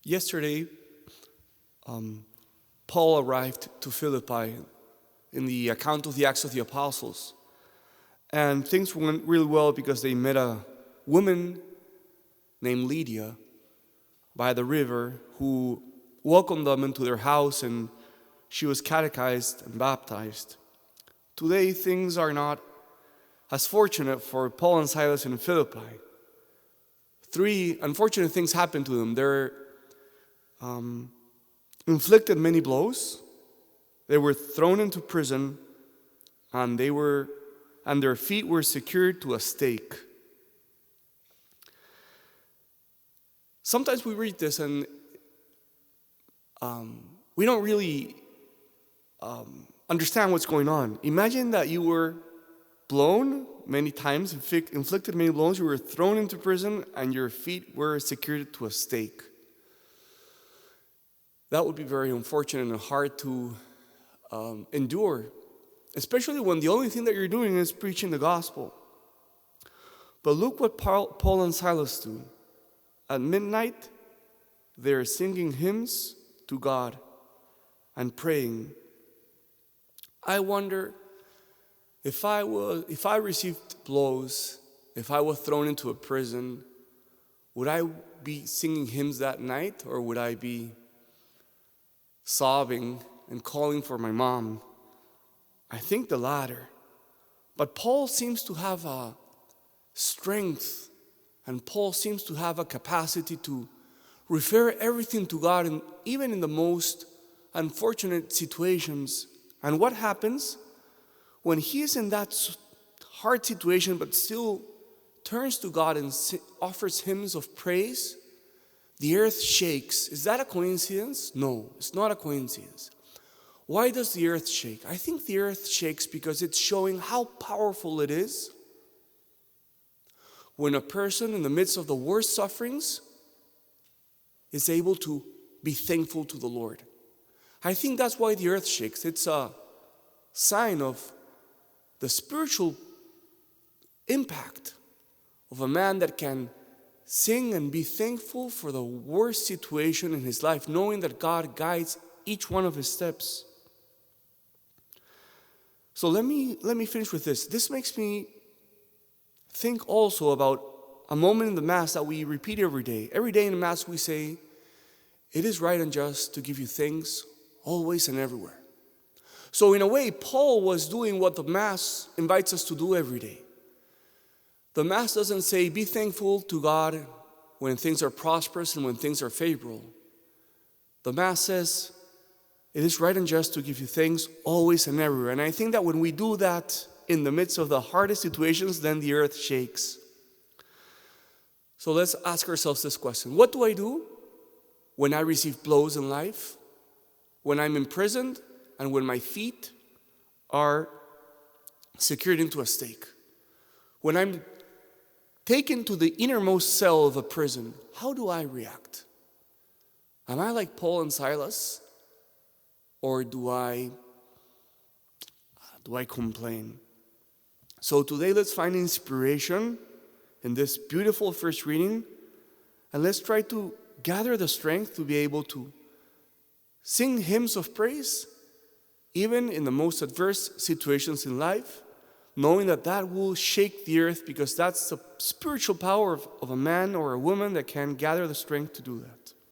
Yesterday, Paul arrived to Philippi in the account of the Acts of the Apostles. And things went really well because they met a woman named Lydia by the river who welcomed them into their house, and she was catechized and baptized. Today, things are not as fortunate for Paul and Silas in Philippi. Three unfortunate things happened to them. They're inflicted many blows. They were thrown into prison, and their feet were secured to a stake. Sometimes we read this and we don't really understand what's going on. Imagine that you were blown many times, inflicted many blows, you were thrown into prison, and your feet were secured to a stake. That would be very unfortunate and hard to endure, especially when the only thing that you're doing is preaching the gospel. But look what Paul and Silas do. At midnight, they're singing hymns to God and praying. I wonder if I received blows, if I was thrown into a prison, would I be singing hymns that night, or would I be sobbing and calling for my mom? I think the latter. But Paul seems to have a strength, and Paul seems to have a capacity to refer everything to God, and even in the most unfortunate situations. And what happens when he is in that hard situation but still turns to God and offers hymns of praise? The earth shakes. Is that a coincidence? No, it's not a coincidence. Why does the earth shake? I think the earth shakes because it's showing how powerful it is when a person in the midst of the worst sufferings is able to be thankful to the Lord. I think that's why the earth shakes. It's a sign of the spiritual impact of a man that can sing and be thankful for the worst situation in his life, knowing that God guides each one of his steps. So let me finish with this. This makes me think also about a moment in the Mass that we repeat every day. Every day in the Mass we say, "It is right and just to give you thanks always and everywhere." So in a way, Paul was doing what the Mass invites us to do every day. The Mass doesn't say, be thankful to God when things are prosperous and when things are favorable. The Mass says, it is right and just to give you thanks always and everywhere. And I think that when we do that in the midst of the hardest situations, then the earth shakes. So let's ask ourselves this question. What do I do when I receive blows in life, when I'm imprisoned, and when my feet are secured into a stake? When I'm taken to the innermost cell of a prison, how do I react? Am I like Paul and Silas? Or do I complain? So today let's find inspiration in this beautiful first reading, and let's try to gather the strength to be able to sing hymns of praise even in the most adverse situations in life, knowing that that will shake the earth, because that's the spiritual power of a man or a woman that can gather the strength to do that.